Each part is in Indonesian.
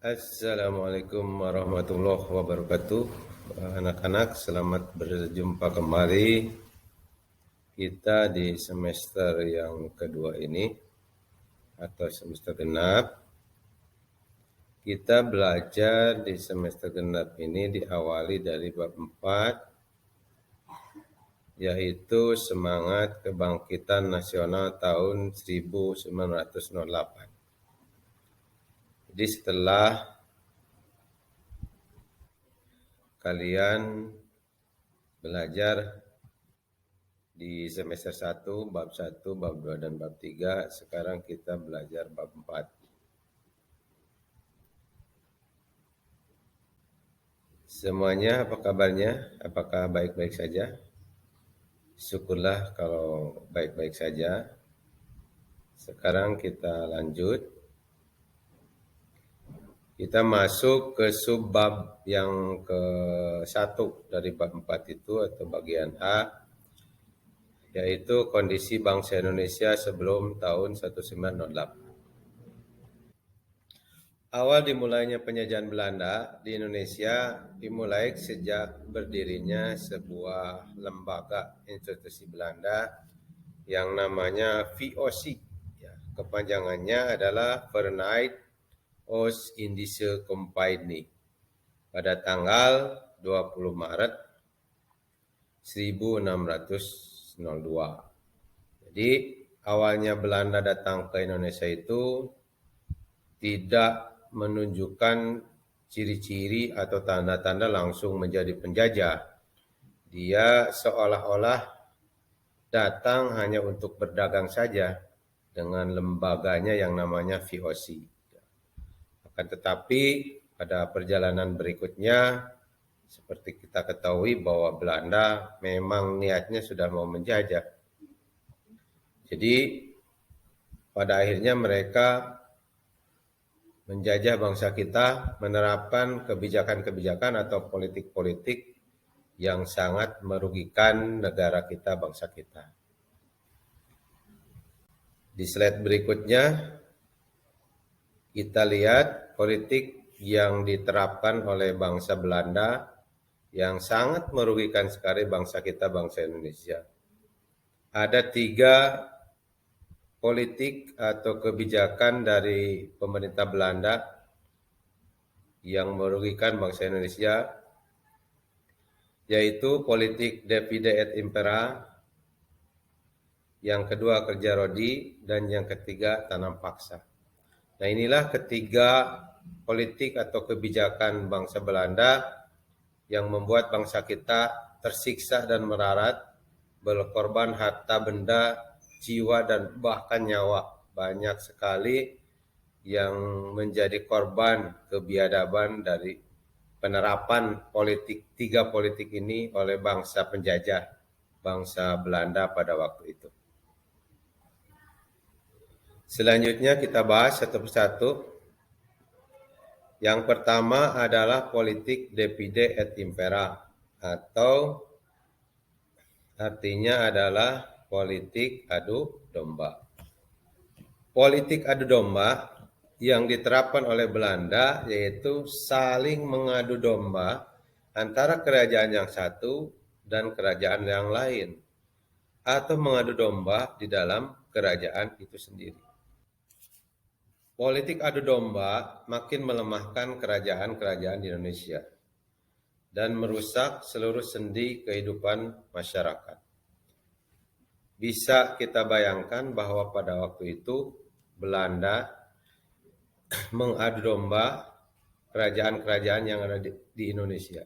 Assalamualaikum warahmatullahi wabarakatuh. Anak-anak, selamat berjumpa kembali kita di semester yang kedua ini atau semester genap. Kita belajar di semester genap ini diawali dari bab 4, yaitu semangat kebangkitan nasional tahun 1908. Jadi setelah kalian belajar di semester 1, bab 1, bab 2, dan bab 3, sekarang kita belajar bab 4. Semuanya apa kabarnya? Apakah baik-baik saja? Syukurlah kalau baik-baik saja. Sekarang kita lanjut. Kita masuk ke subbab yang ke-1 dari bab 4 itu atau bagian A, yaitu kondisi bangsa Indonesia sebelum tahun 1908. Awal dimulainya penjajahan Belanda di Indonesia dimulai sejak berdirinya sebuah lembaga institusi Belanda yang namanya VOC. Ya, kepanjangannya adalah Verenigd Oost-Indische Compagnie pada tanggal 20 Maret 1602. Jadi awalnya Belanda datang ke Indonesia itu tidak menunjukkan ciri-ciri atau tanda-tanda langsung menjadi penjajah. Dia seolah-olah datang hanya untuk berdagang saja dengan lembaganya yang namanya VOC. Akan tetapi pada perjalanan berikutnya, seperti kita ketahui bahwa Belanda memang niatnya sudah mau menjajah. Jadi pada akhirnya mereka menjajah bangsa kita, menerapkan kebijakan-kebijakan atau politik-politik yang sangat merugikan negara kita, bangsa kita. Di slide berikutnya, kita lihat politik yang diterapkan oleh bangsa Belanda yang sangat merugikan sekali bangsa kita, bangsa Indonesia. Ada 3 politik atau kebijakan dari pemerintah Belanda yang merugikan bangsa Indonesia, yaitu politik divide et impera, yang kedua kerja rodi, dan yang ketiga tanam paksa. Nah, inilah ketiga politik atau kebijakan bangsa Belanda yang membuat bangsa kita tersiksa dan merarat, berkorban harta benda, jiwa, dan bahkan nyawa. Banyak sekali yang menjadi korban kebiadaban dari penerapan politik 3 politik ini oleh bangsa penjajah, bangsa Belanda pada waktu itu. Selanjutnya kita bahas satu persatu. Yang pertama adalah politik divide et impera, atau artinya adalah politik adu domba. Politik adu domba yang diterapkan oleh Belanda yaitu saling mengadu domba antara kerajaan yang satu dan kerajaan yang lain, atau mengadu domba di dalam kerajaan itu sendiri. Politik adu domba makin melemahkan kerajaan-kerajaan di Indonesia dan merusak seluruh sendi kehidupan masyarakat. Bisa kita bayangkan bahwa pada waktu itu Belanda mengadu domba kerajaan-kerajaan yang ada di Indonesia,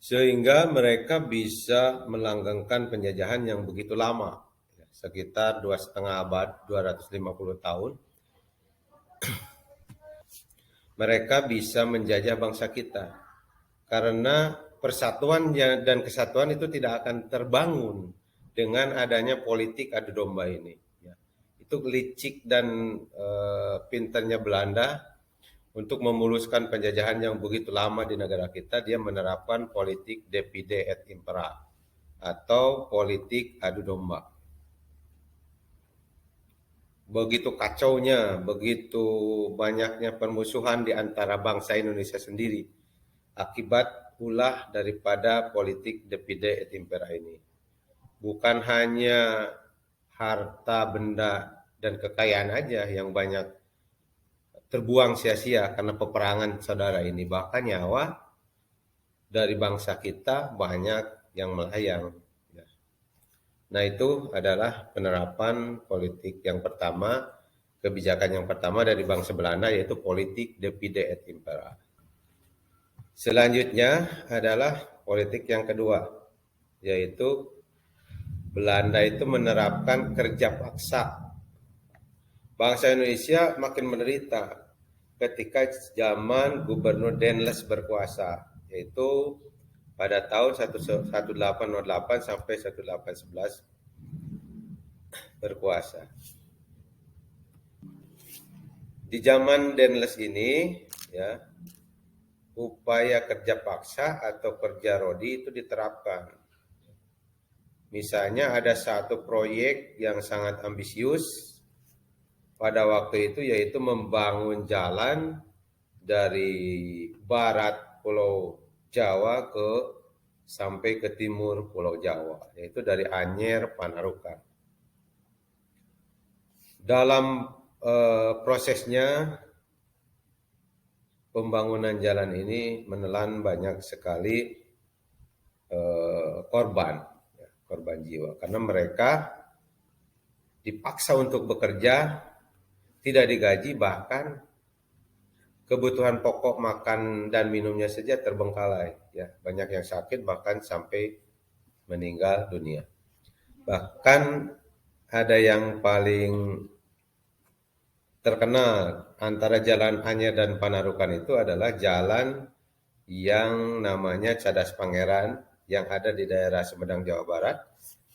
sehingga mereka bisa melanggengkan penjajahan yang begitu lama, sekitar 2,5 abad, 250 tahun. Mereka bisa menjajah bangsa kita karena persatuan dan kesatuan itu tidak akan terbangun dengan adanya politik adu domba ini. Itu licik dan pintarnya Belanda untuk memuluskan penjajahan yang begitu lama di negara kita. Dia menerapkan politik divide et impera atau politik adu domba. begitu kacaunya, begitu banyaknya permusuhan di antara bangsa Indonesia sendiri akibat ulah daripada politik divide et impera ini. Bukan hanya harta, benda, dan kekayaan aja yang banyak terbuang sia-sia karena peperangan saudara ini. Bahkan nyawa dari bangsa kita banyak yang melayang. Nah, itu adalah penerapan politik yang pertama, kebijakan yang pertama dari bangsa Belanda, yaitu politik divide et impera. Selanjutnya adalah politik yang kedua, yaitu Belanda itu menerapkan kerja paksa. Bangsa Indonesia makin menderita ketika zaman Gubernur Denles berkuasa, yaitu pada tahun 1808 sampai 1811 berkuasa. Di zaman Denles ini, ya, upaya kerja paksa atau kerja rodi itu diterapkan. Misalnya ada satu proyek yang sangat ambisius pada waktu itu, yaitu membangun jalan dari barat Pulau Jawa sampai ke timur Pulau Jawa, yaitu dari Anyer, Panarukan. Dalam prosesnya pembangunan jalan ini menelan banyak sekali korban jiwa, karena mereka dipaksa untuk bekerja, tidak digaji, bahkan kebutuhan pokok makan dan minumnya saja terbengkalai. Ya, banyak yang sakit bahkan sampai meninggal dunia. Bahkan ada yang paling terkenal antara Jalan Anyer dan Panarukan itu adalah jalan yang namanya Cadas Pangeran yang ada di daerah Sumedang, Jawa Barat.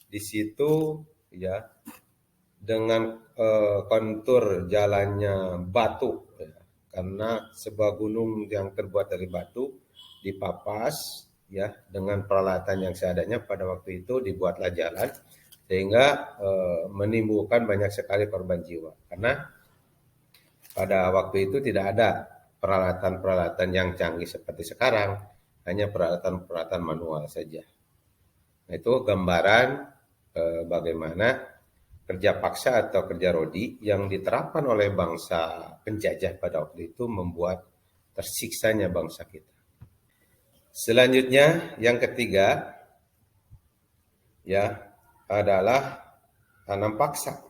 Di situ, ya, dengan kontur jalannya batu, ya, karena sebuah gunung yang terbuat dari batu dipapas, ya, dengan peralatan yang seadanya. Pada waktu itu dibuatlah jalan sehingga menimbulkan banyak sekali korban jiwa, karena pada waktu itu tidak ada peralatan-peralatan yang canggih seperti sekarang, hanya peralatan-peralatan manual saja. Nah, itu gambaran bagaimana kerja paksa atau kerja rodi yang diterapkan oleh bangsa penjajah pada waktu itu membuat tersiksanya bangsa kita. Selanjutnya, yang ketiga, ya, adalah tanam paksa.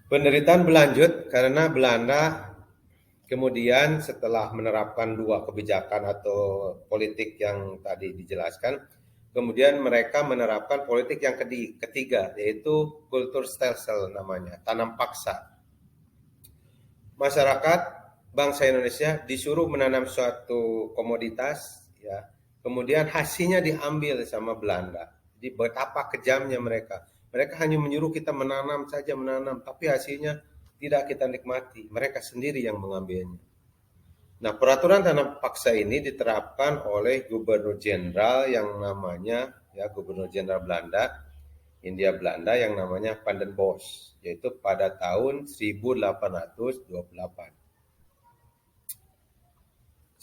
Penderitaan berlanjut karena Belanda kemudian setelah menerapkan dua kebijakan atau politik yang tadi dijelaskan, kemudian mereka menerapkan politik yang ketiga, yaitu Kulturstelsel namanya, tanam paksa. Masyarakat bangsa Indonesia disuruh menanam suatu komoditas, ya, kemudian hasilnya diambil sama Belanda. Jadi betapa kejamnya mereka. Mereka hanya menyuruh kita menanam saja, tapi hasilnya tidak kita nikmati. Mereka sendiri yang mengambilnya. Nah, peraturan tanam paksa ini diterapkan oleh Gubernur Jenderal yang namanya, ya, Gubernur Jenderal Belanda, Hindia Belanda, yang namanya Van den Bosch, yaitu pada tahun 1828.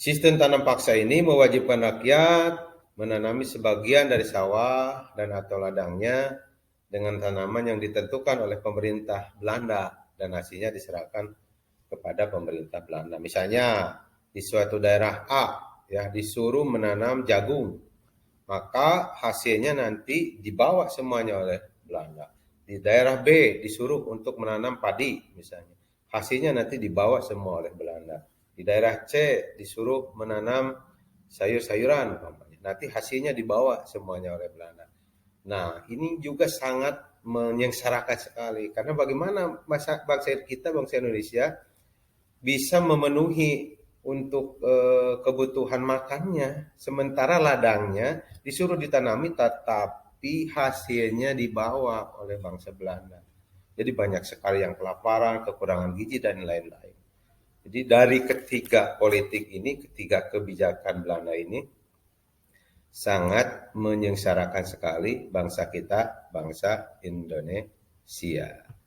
Sistem tanam paksa ini mewajibkan rakyat menanami sebagian dari sawah dan atau ladangnya dengan tanaman yang ditentukan oleh pemerintah Belanda dan hasilnya diserahkan kepada pemerintah Belanda. Misalnya di suatu daerah A, ya, disuruh menanam jagung, maka hasilnya nanti dibawa semuanya oleh Belanda. Di daerah B disuruh untuk menanam padi misalnya, hasilnya nanti dibawa semua oleh Belanda. Di daerah C disuruh menanam sayur-sayuran, nanti hasilnya dibawa semuanya oleh Belanda. Nah, ini juga sangat menyengsarakan sekali, karena bagaimana bangsa kita, bangsa Indonesia, bisa memenuhi untuk kebutuhan makannya, sementara ladangnya disuruh ditanami tetapi hasilnya dibawa oleh bangsa Belanda. Jadi banyak sekali yang kelaparan, kekurangan gizi, dan lain-lain. Jadi dari ketiga politik ini, ketiga kebijakan Belanda ini sangat menyengsarakan sekali bangsa kita, bangsa Indonesia.